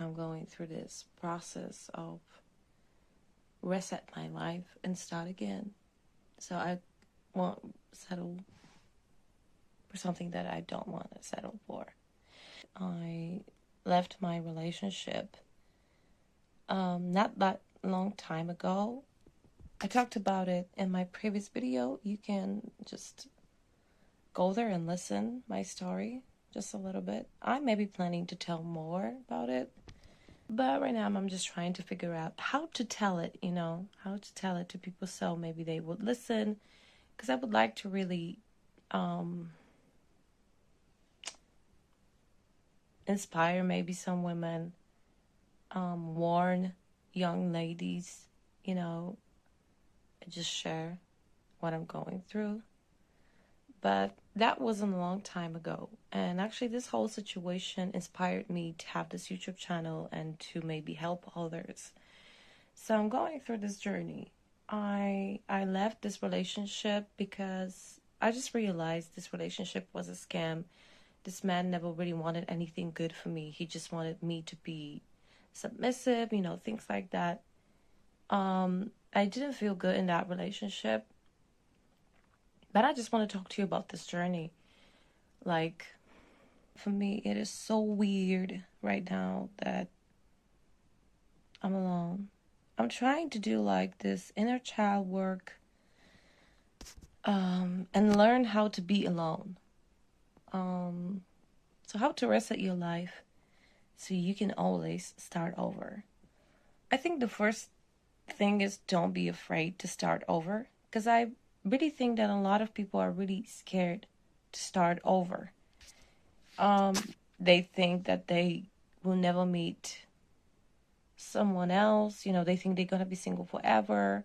I'm going through this process of reset my life and start again. So I won't settle for something that I don't want to settle for. I left my relationship not that long time ago. I talked about it in my previous video. You can just go there and listen my story just a little bit. I may be planning to tell more about it, but right now I'm just trying to figure out how to tell it, how to tell it to people so maybe they would listen, because I would like to really inspire maybe some women, warn young ladies, just share what I'm going through. But that wasn't a long time ago. And actually, this whole situation inspired me to have this YouTube channel and to maybe help others. So I'm going through this journey. I left this relationship because I just realized this relationship was a scam. This man never really wanted anything good for me. He just wanted me to be submissive, things like that. I didn't feel good in that relationship. But I just want to talk to you about this journey. Like, for me, it is so weird right now that I'm alone. I'm trying to do like this inner child work and learn how to be alone. So how to reset your life so you can always start over. I think the first thing is don't be afraid to start over, because I really think that a lot of people are really scared to start over. They think that they will never meet someone else. They think they're gonna be single forever.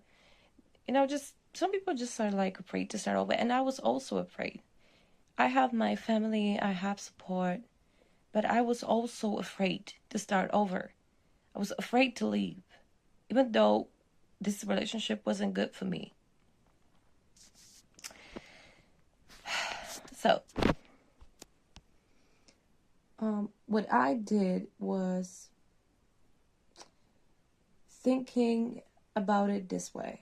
Just some people just are like afraid to start over, and I was also afraid. I have my family, I have support, but I was also afraid to start over. I was afraid to leave, even though this relationship wasn't good for me. So, what I did was thinking about it this way.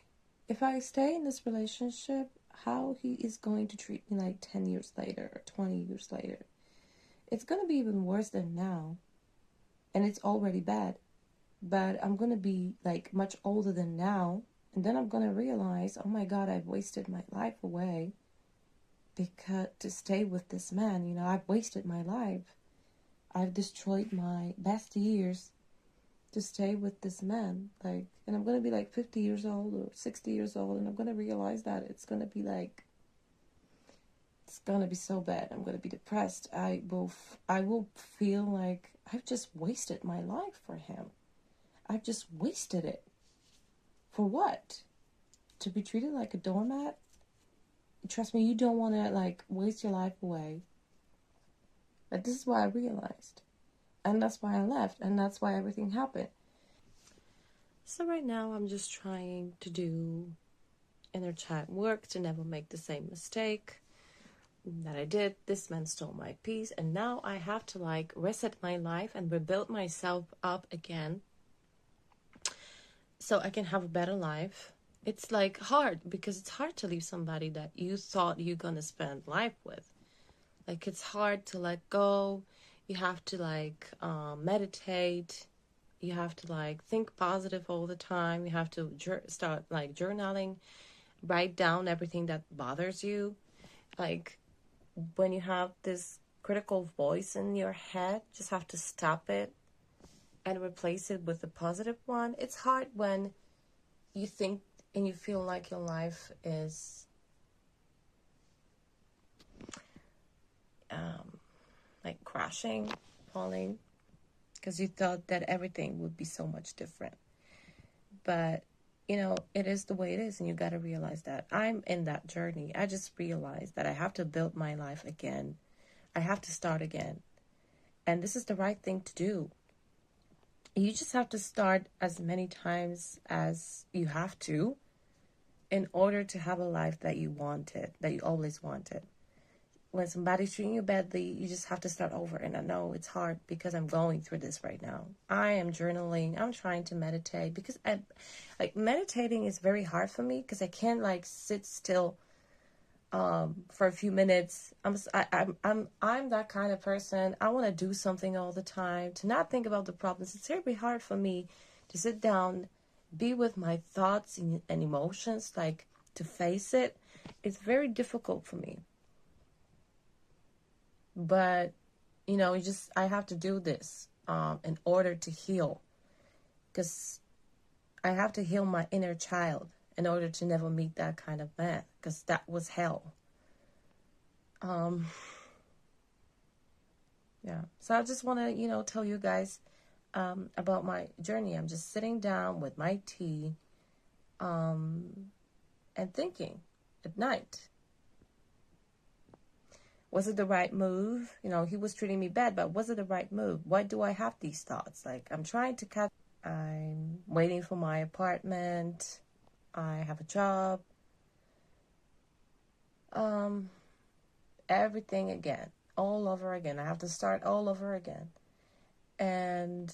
If I stay in this relationship, how he is going to treat me like 10 years later or 20 years later. It's going to be even worse than now. And it's already bad. But I'm going to be like much older than now. And then I'm going to realize, oh my God, I've wasted my life away because to stay with this man. I've wasted my life. I've destroyed my best years to stay with this man. And I'm going to be like 50 years old or 60 years old. And I'm going to realize that it's going to be so bad. I'm going to be depressed. I will feel like I've just wasted my life for him. I've just wasted it. For what? To be treated like a doormat? Trust me, you don't want to waste your life away. But this is what I realized. And that's why I left. And that's why everything happened. So right now I'm just trying to do inner child work to never make the same mistake that I did. This man stole my peace. And now I have to reset my life and rebuild myself up again so I can have a better life. It's hard because it's hard to leave somebody that you thought you're going to spend life with. It's hard to let go. You have to meditate. You have to think positive all the time. You have to start journaling, write down everything that bothers you. When you have this critical voice in your head, just have to stop it and replace it with a positive one. It's hard when you think and you feel like your life is crashing, falling, because you thought that everything would be so much different. But, it is the way it is, and you got to realize that. I'm in that journey. I just realized that I have to build my life again. I have to start again. And this is the right thing to do. You just have to start as many times as you have to in order to have a life that you wanted, that you always wanted. when somebody's treating you badly, you just have to start over. And I know it's hard because I'm going through this right now. I am journaling. I'm trying to meditate because meditating is very hard for me because I can't like sit still for a few minutes. I'm that kind of person. I want to do something all the time, to not think about the problems. It's very hard for me to sit down, be with my thoughts and emotions, like to face it. It's very difficult for me. But, I have to do this in order to heal. Because I have to heal my inner child in order to never meet that kind of man. Because that was hell. Yeah. So I just want to, tell you guys about my journey. I'm just sitting down with my tea and thinking at night. Was it the right move? He was treating me bad, but was it the right move? Why do I have these thoughts? Like, I'm waiting for my apartment. I have a job. Everything again, all over again. I have to start all over again. And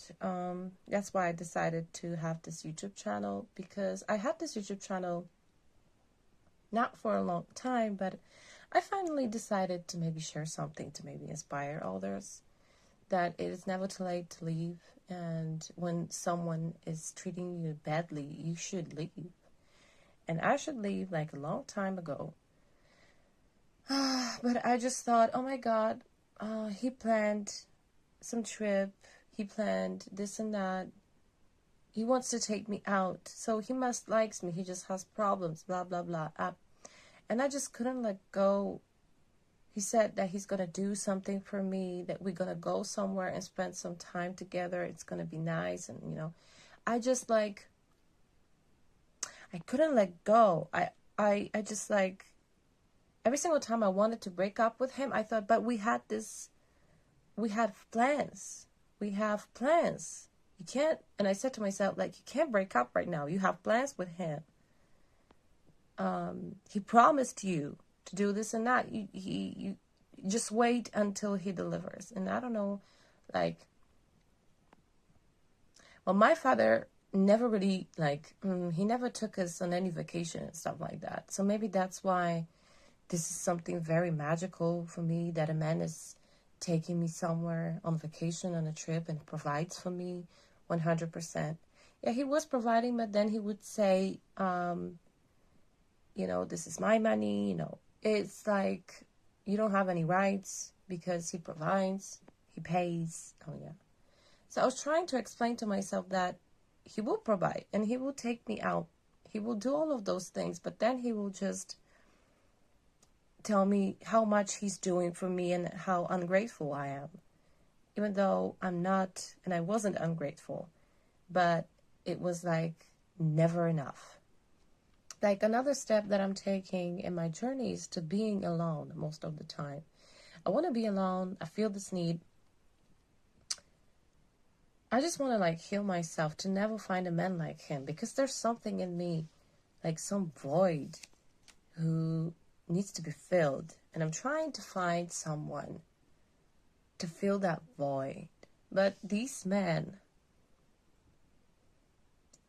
that's why I decided to have this YouTube channel, because I had this YouTube channel not for a long time, but I finally decided to maybe share something to maybe inspire others, that it is never too late to leave. And when someone is treating you badly, you should leave. And I should leave like a long time ago. But I just thought, oh my God, he planned some trip. He planned this and that. He wants to take me out. So he must likes me. He just has problems, blah, blah, blah. And I just couldn't let go. He said that he's going to do something for me, that we're going to go somewhere and spend some time together. It's going to be nice. And, I just I couldn't let go. I just every single time I wanted to break up with him, I thought, but we had plans. We have plans. You can't, and I said to myself, you can't break up right now. You have plans with him. He promised you to do this and that. You just wait until he delivers. And I don't know, my father never really, he never took us on any vacation and stuff like that. So maybe that's why this is something very magical for me, that a man is taking me somewhere on vacation, on a trip, and provides for me 100%. Yeah, he was providing, but then he would say, this is my money, it's like you don't have any rights because he provides, he pays. Oh, yeah. So I was trying to explain to myself that he will provide and he will take me out. He will do all of those things, but then he will just tell me how much he's doing for me and how ungrateful I am. Even though I'm not, and I wasn't ungrateful, but it was never enough. Another step that I'm taking in my journey is to being alone most of the time. I want to be alone. I feel this need. I just want to heal myself to never find a man like him, because there's something in me, some void who needs to be filled. And I'm trying to find someone to fill that void. But these men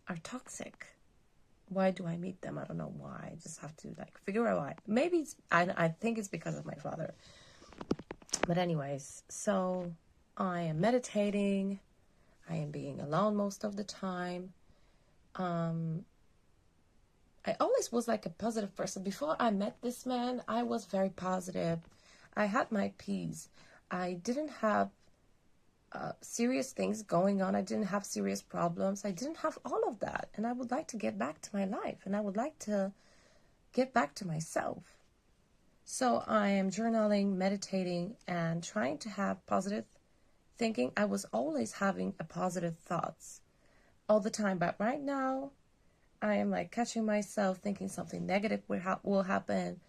are toxic. Why do I meet them? I don't know why. I just have to figure out why. Maybe I think it's because of my father. But anyways, so I am meditating. I am being alone most of the time. I always was a positive person. Before I met this man, I was very positive. I had my peace. I didn't have serious things going on. I didn't have serious problems. I didn't have all of that. And I would like to get back to my life. And I would like to get back to myself. So I am journaling, meditating, and trying to have positive thinking. I was always having a positive thoughts all the time. But right now, I am catching myself thinking something negative will happen.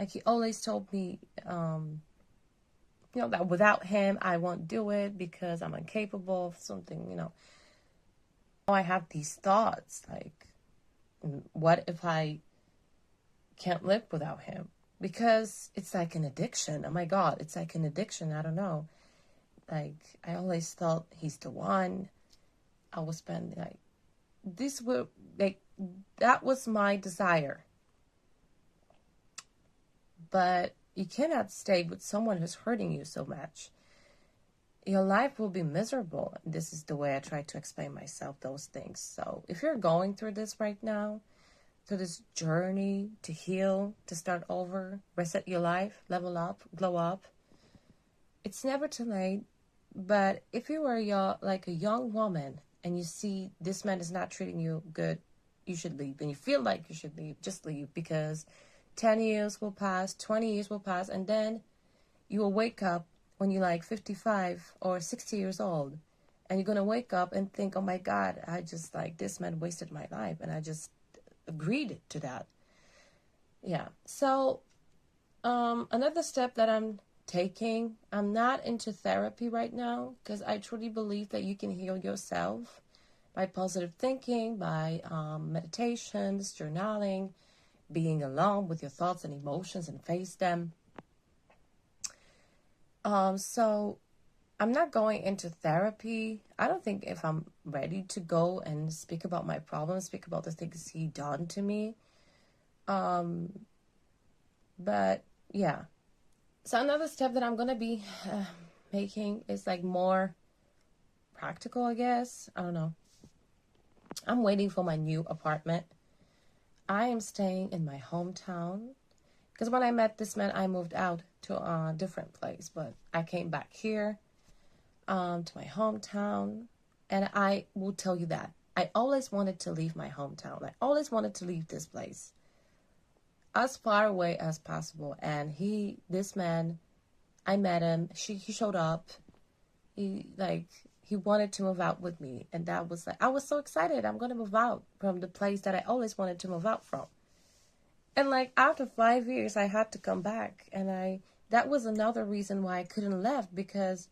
He always told me, that without him, I won't do it because I'm incapable of something, I have these thoughts, what if I can't live without him? because it's like an addiction. Oh my God, it's like an addiction. I don't know. Like, I always thought he's the one. I would spend, like, this will, like, that was my desire. But you cannot stay with someone who's hurting you so much. Your life will be miserable. This is the way I try to explain myself those things. So if you're going through this right now, through this journey to heal, to start over, reset your life, level up, glow up, it's never too late. But if you were like a young woman and you see this man is not treating you good, you should leave. And you feel like you should leave, just leave, because 10 years will pass, 20 years will pass, and then you will wake up when you're like 55 or 60 years old, and you're going to wake up and think, oh my God, I just, like, this man wasted my life, and I just agreed to that. Yeah. So another step that I'm taking, I'm not into therapy right now, because I truly believe that you can heal yourself by positive thinking, by meditations, journaling, being alone with your thoughts and emotions and face them. So I'm not going into therapy. I don't think if I'm ready to go and speak about my problems, speak about the things he done to me. But yeah. So another step that I'm going to be making is like more practical, I guess. I don't know. I'm waiting for my new apartment. I am staying in my hometown. Because when I met this man, I moved out to a different place. But I came back here to my hometown. And I will tell you that I always wanted to leave my hometown. I always wanted to leave this place as far away as possible. And this man, I met him. He showed up. He wanted to move out with me. And that was like, I was so excited. I'm going to move out from the place that I always wanted to move out from. And like after 5 years, I had to come back. And that was another reason why I couldn't leave, because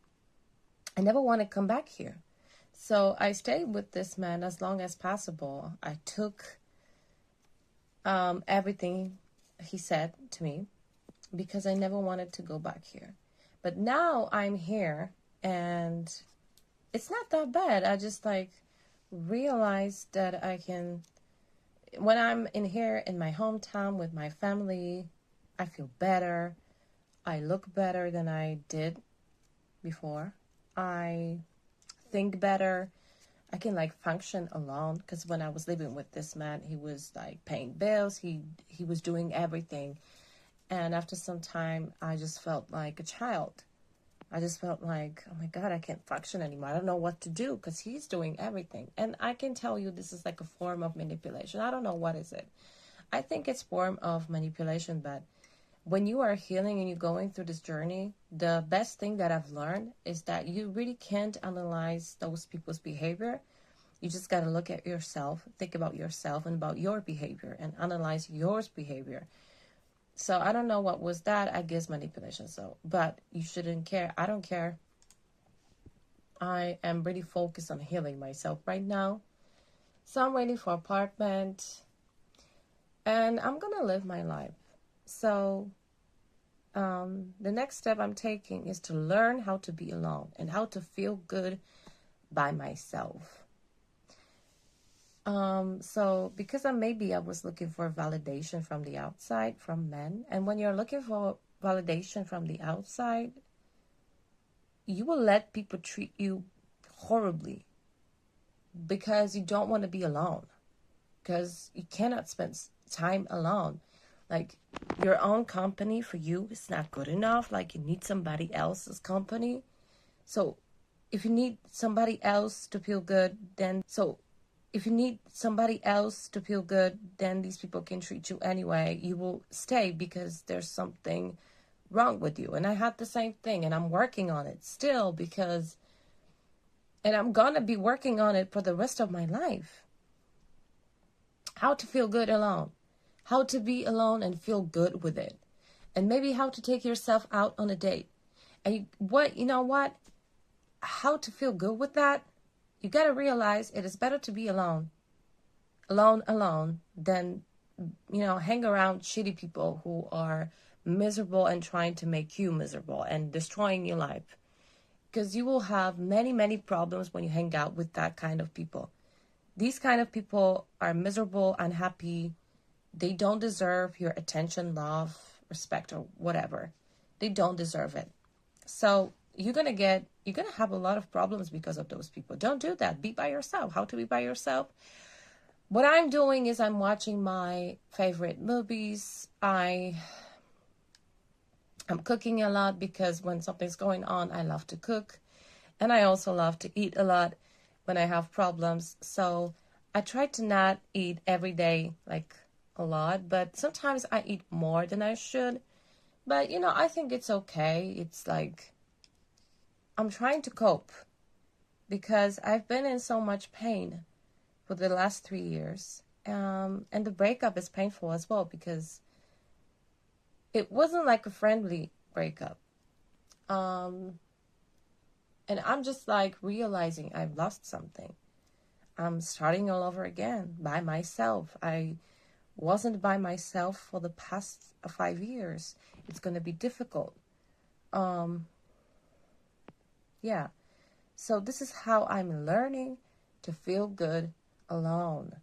I never want to come back here. So I stayed with this man as long as possible. I took everything he said to me because I never wanted to go back here. But now I'm here and it's not that bad. I just like realized that I can, when I'm in here in my hometown with my family, I feel better. I look better than I did before. I think better. I can like function alone, because when I was living with this man, he was like paying bills. He was doing everything. And after some time, I just felt like a child. I just felt like, oh my God, I can't function anymore. I don't know what to do because he's doing everything. And I can tell you this is like a form of manipulation. I don't know what is it. I think it's form of manipulation, but when you are healing and you're going through this journey, the best thing that I've learned is that you really can't analyze those people's behavior. You just got to look at yourself, think about yourself and about your behavior and analyze your behavior. So I don't know what was that. I guess manipulation. So, but you shouldn't care. I don't care. I am really focused on healing myself right now. So I'm waiting for an apartment and I'm going to live my life. So the next step I'm taking is to learn how to be alone and how to feel good by myself. So because I was looking for validation from the outside, from men. And when you're looking for validation from the outside, you will let people treat you horribly because you don't want to be alone, because you cannot spend time alone. Like your own company for you is not good enough. Like you need somebody else's company. So if you need somebody else to feel good, then these people can treat you anyway. You will stay because there's something wrong with you. And I had the same thing, and I'm working on it still and I'm gonna be working on it for the rest of my life. How to feel good alone. How to be alone and feel good with it. And maybe how to take yourself out on a date. And you know what? How to feel good with that? You got to realize it is better to be alone, than, hang around shitty people who are miserable and trying to make you miserable and destroying your life. Because you will have many, many problems when you hang out with that kind of people. These kind of people are miserable, unhappy. They don't deserve your attention, love, respect, or whatever. They don't deserve it. So you're going to have a lot of problems because of those people. Don't do that. Be by yourself. How to be by yourself? What I'm doing is I'm watching my favorite movies. I'm cooking a lot because when something's going on, I love to cook. And I also love to eat a lot when I have problems. So I try to not eat every day, like a lot. But sometimes I eat more than I should. But, I think it's okay. It's like I'm trying to cope because I've been in so much pain for the last 3 years. And the breakup is painful as well because it wasn't like a friendly breakup. And I'm just like realizing I've lost something. I'm starting all over again by myself. I wasn't by myself for the past 5 years. It's going to be difficult. Yeah. So this is how I'm learning to feel good alone.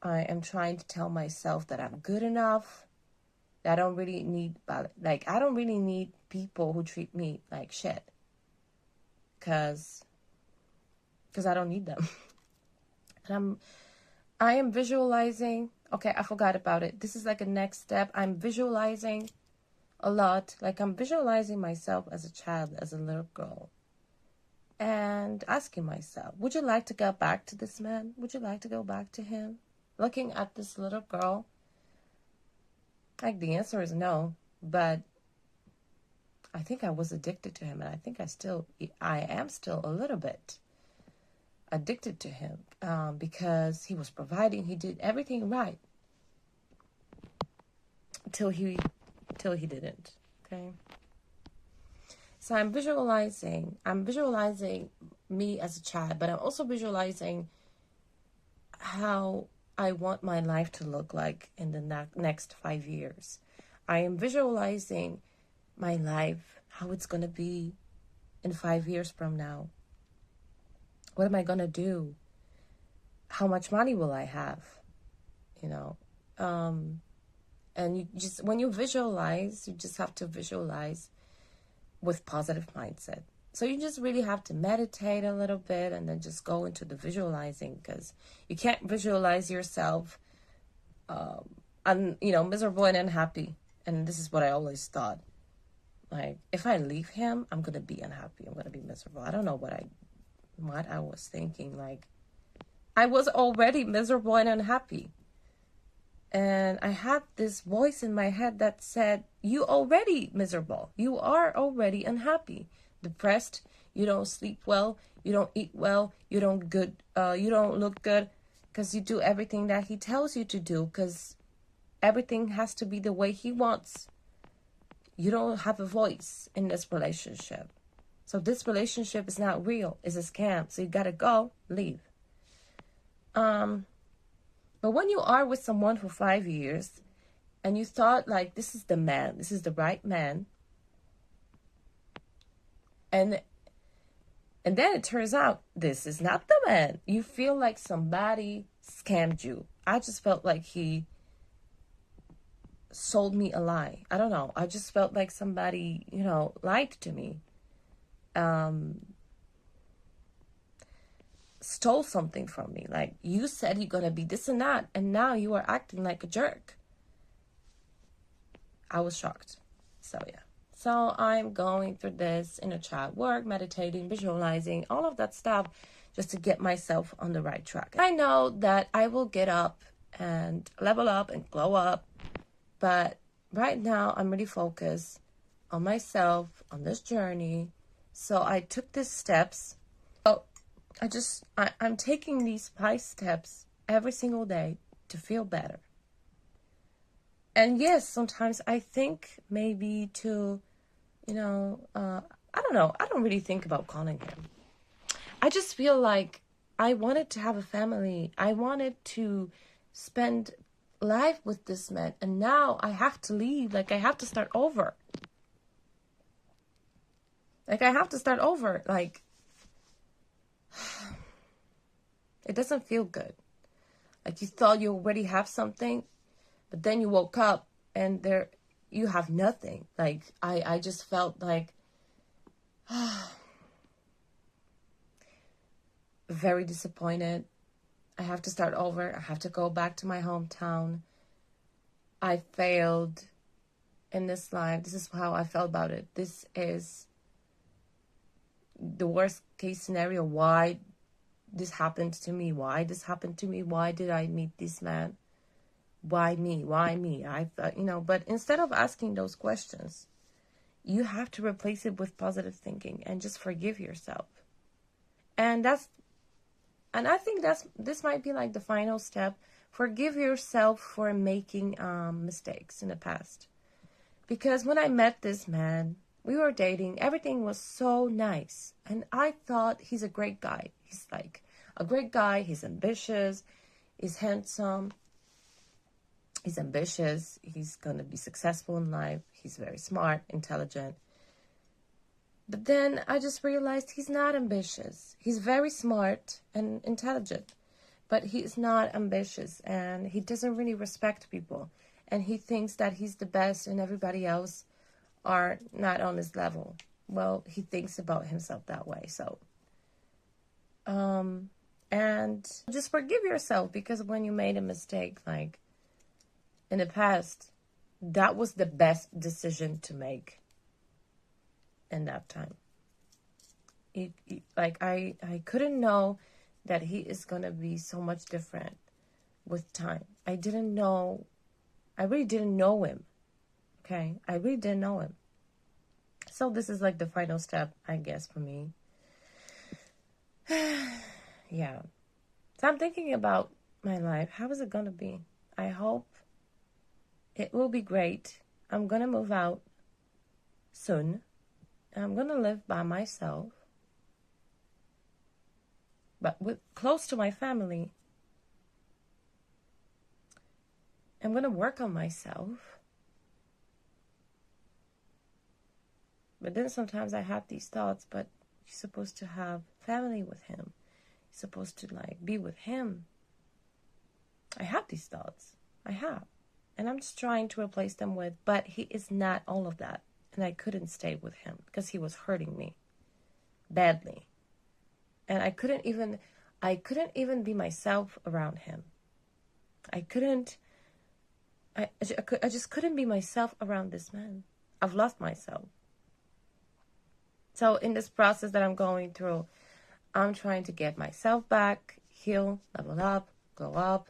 I am trying to tell myself that I'm good enough. That I don't really need, I don't really need people who treat me like shit. Because I don't need them. And I am visualizing. Okay, I forgot about it. This is like a next step. I'm visualizing a lot. Like I'm visualizing myself as a child, as a little girl. And asking myself, would you like to go back to this man? Would you like to go back to him? Looking at this little girl. Like the answer is no. But I think I was addicted to him. And I think I am still a little bit addicted to him. Because he was providing. He did everything right. Till he didn't. Okay. So I'm visualizing me as a child, but I'm also visualizing how I want my life to look like in the next 5 years. I am visualizing my life, how it's going to be in 5 years from now. What am I going to do? How much money will I have? And you just, when you visualize, you just have to visualize with positive mindset. So you just really have to meditate a little bit and then just go into the visualizing, because you can't visualize yourself miserable and unhappy. And this is what I always thought. Like, if I leave him, I'm going to be unhappy. I'm going to be miserable. I don't know what I was thinking. Like, I was already miserable and unhappy. And I had this voice in my head that said, you already miserable. You are already unhappy, depressed. You don't sleep well. You don't eat well. You don't look good because you do everything that he tells you to do, because everything has to be the way he wants. You don't have a voice in this relationship. So this relationship is not real. It's a scam. So you got to go, leave. But when you are with someone for 5 years and you thought like, this is the man, this is the right man. And then it turns out this is not the man. You feel like somebody scammed you. I just felt like he sold me a lie. I don't know. I just felt like somebody, lied to me. Stole something from me. Like, you said you're gonna be this and that, and now you are acting like a jerk. I was shocked. So yeah. So I'm going through this inner child work, meditating, visualizing, all of that stuff, just to get myself on the right track. I know that I will get up and level up and glow up, but right now I'm really focused on myself, on this journey. So I took these steps. I'm taking these 5 steps every single day to feel better. And yes, sometimes I think maybe to, I don't know. I don't really think about calling him. I just feel like I wanted to have a family. I wanted to spend life with this man, and now I have to leave. Like, I have to start over. Like, I have to start over. Like, it doesn't feel good. Like, you thought you already have something, but then you woke up and you have nothing. Like, I just felt like very disappointed. I have to start over. I have to go back to my hometown. I failed in this life. This is how I felt about it. This is the worst case scenario. Why this happened to me? Why this happened to me? Why did I meet this man? Why me? Why me? I thought, but instead of asking those questions, you have to replace it with positive thinking and just forgive yourself. And I think this might be like the final step. Forgive yourself for making mistakes in the past. Because when I met this man, we were dating, everything was so nice. And I thought he's a great guy. He's like a great guy. He's ambitious. He's handsome. He's ambitious. He's going to be successful in life. He's very smart, intelligent. But then I just realized he's not ambitious. He's very smart and intelligent, but he's not ambitious, and he doesn't really respect people. And he thinks that he's the best and everybody else are not on his level. Well, he thinks about himself that way. So, and just forgive yourself, because when you made a mistake, like in the past, that was the best decision to make in that time. I couldn't know that he is going to be so much different with time. I really didn't know him. Okay? I really didn't know him. So this is like the final step, I guess, for me. Yeah. So I'm thinking about my life. How is it going to be? I hope it will be great. I'm going to move out soon. I'm going to live by myself, but close to my family. I'm going to work on myself. But then sometimes I have these thoughts, but you're supposed to have family with him. You're supposed to be with him. I have these thoughts. I have. And I'm just trying to replace them with, but he is not all of that. And I couldn't stay with him because he was hurting me badly. And I couldn't even be myself around him. I just couldn't be myself around this man. I've lost myself. So in this process that I'm going through, I'm trying to get myself back, heal, level up, grow up,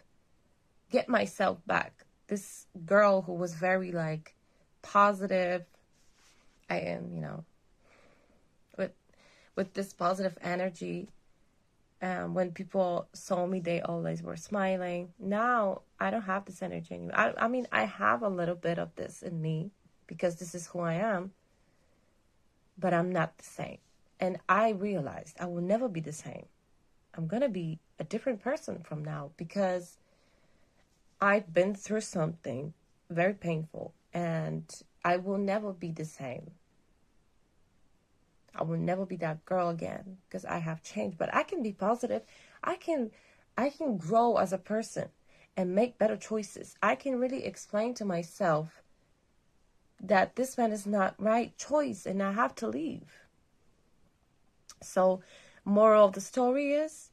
get myself back. This girl who was very positive, I am, with this positive energy. When people saw me, they always were smiling. Now, I don't have this energy anymore. I mean, I have a little bit of this in me because this is who I am, but I'm not the same. And I realized I will never be the same. I'm going to be a different person from now because I've been through something very painful, and I will never be the same. I will never be that girl again because I have changed. But I can be positive. I can grow as a person and make better choices. I can really explain to myself that this man is not right choice and I have to leave. So, moral of the story is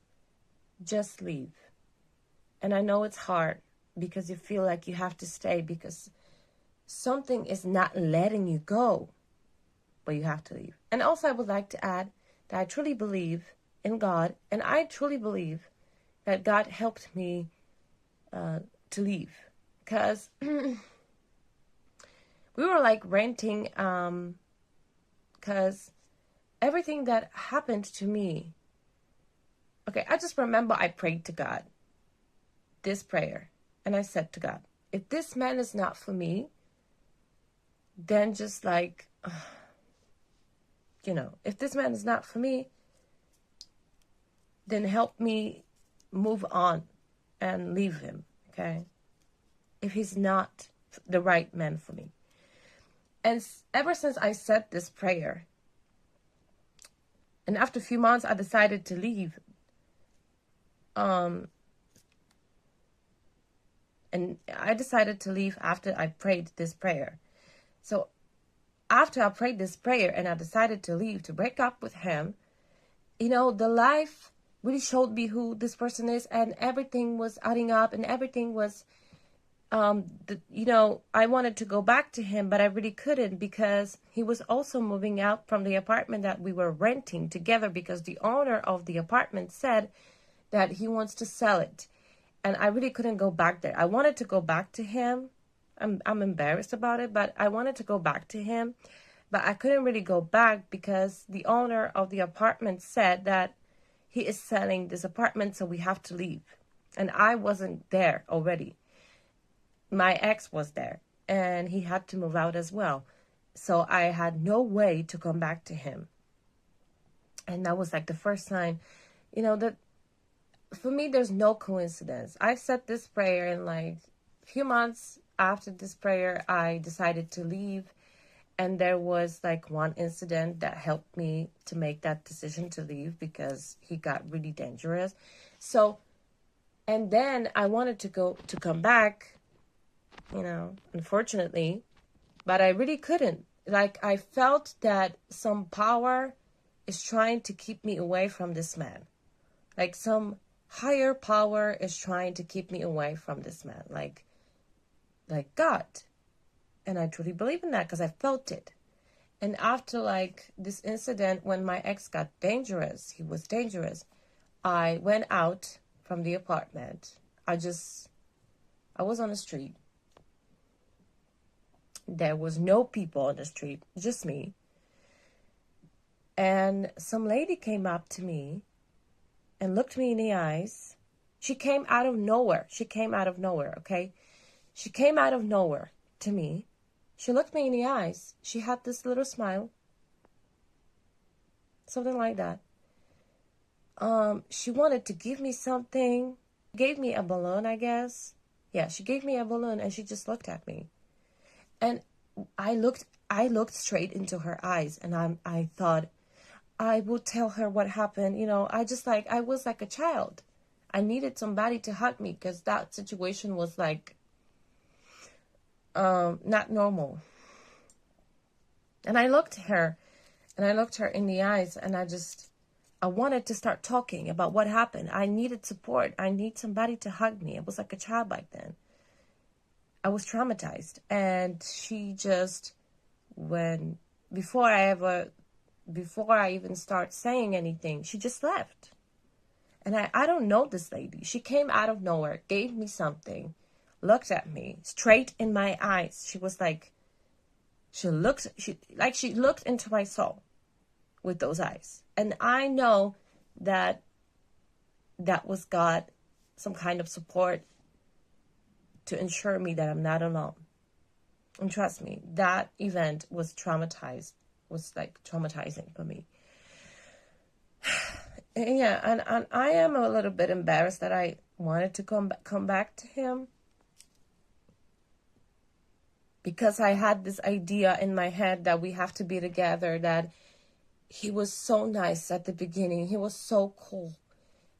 just leave. And I know it's hard because you feel like you have to stay because something is not letting you go. But you have to leave. And also I would like to add that I truly believe in God. And I truly believe that God helped me to leave. Because we were renting. Because everything that happened to me. Okay, I just remember I prayed to God. This prayer. And I said to God, if this man is not for me, then just if this man is not for me, then help me move on and leave him, okay? if he's not the right man for me. And ever since I said this prayer, and after a few months, I decided to leave. And I decided to leave after I prayed this prayer. So after I prayed this prayer and I decided to leave, to break up with him, you know, the life really showed me who this person is, and everything was adding up, and everything was, you know, I wanted to go back to him, but I really couldn't, because he was also moving out from the apartment that we were renting together, because the owner of the apartment said that he wants to sell it. And I really couldn't go back there. I wanted to go back to him. I'm embarrassed about it, but I wanted to go back to him. But I couldn't really go back because the owner of the apartment said that he is selling this apartment, so we have to leave. And I wasn't there already. My ex was there, and he had to move out as well. So I had no way to come back to him. And that was like the first sign, you know, that for me, there's no coincidence. I said this prayer, and like a few months after this prayer, I decided to leave. And there was like one incident that helped me to make that decision to leave, because he got really dangerous. So, and then I wanted to come back, you know, unfortunately, but I really couldn't. Like, I felt that some power is trying to keep me away from this man. Like, some higher power is trying to keep me away from this man, like God. And I truly believe in that, because I felt it. And after like this incident, when my ex got dangerous, he was dangerous, I went out from the apartment. I was on the street. There was no people on the street, just me. And some lady came up to me and looked me in the eyes. She came out of nowhere. Okay? She came out of nowhere to me. She looked me in the eyes. She had this little smile. Something like that. She wanted to give me something. Gave me a balloon, I guess. Yeah, she gave me a balloon, and she just looked at me. And I looked straight into her eyes, and I thought, I would tell her what happened. You know, I was like a child. I needed somebody to hug me, because that situation was like, not normal. And I looked her in the eyes, and I wanted to start talking about what happened. I needed support. I need somebody to hug me. I was like a child back then. I was traumatized. And she just, before I even start saying anything, she just left. And I don't know this lady. She came out of nowhere, gave me something, looked at me straight in my eyes. She was like, she looked into my soul with those eyes. And I know that was God, some kind of support to ensure me that I'm not alone. And trust me, that event was traumatizing for me. Yeah, and I am a little bit embarrassed that I wanted to come back to him, because I had this idea in my head that we have to be together, that he was so nice at the beginning. He was so cool.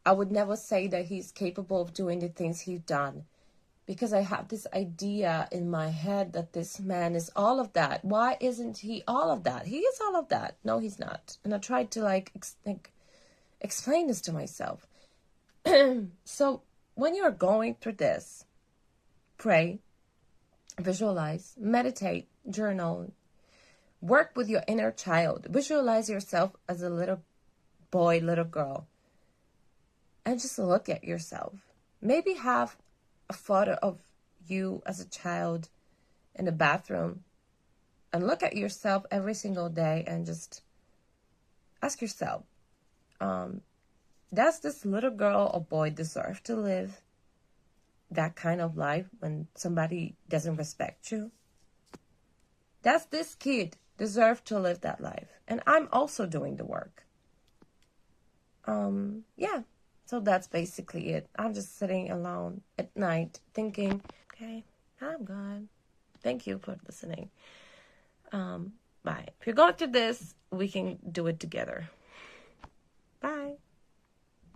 I would never say that he's capable of doing the things he's done, because I have this idea in my head that this man is all of that. Why isn't he all of that? He is all of that. No, he's not. And I tried to explain this to myself. So when you're going through this, pray, visualize, meditate, journal, work with your inner child. Visualize yourself as a little boy, little girl, and just look at yourself. Maybe have a photo of you as a child in the bathroom, and look at yourself every single day and just ask yourself, does this little girl or boy deserve to live that kind of life when somebody doesn't respect you? Does this kid deserve to live that life? And I'm also doing the work. Yeah. So that's basically it. I'm just sitting alone at night thinking, okay, I'm gone. Thank you for listening. Bye. If you're going through this, we can do it together.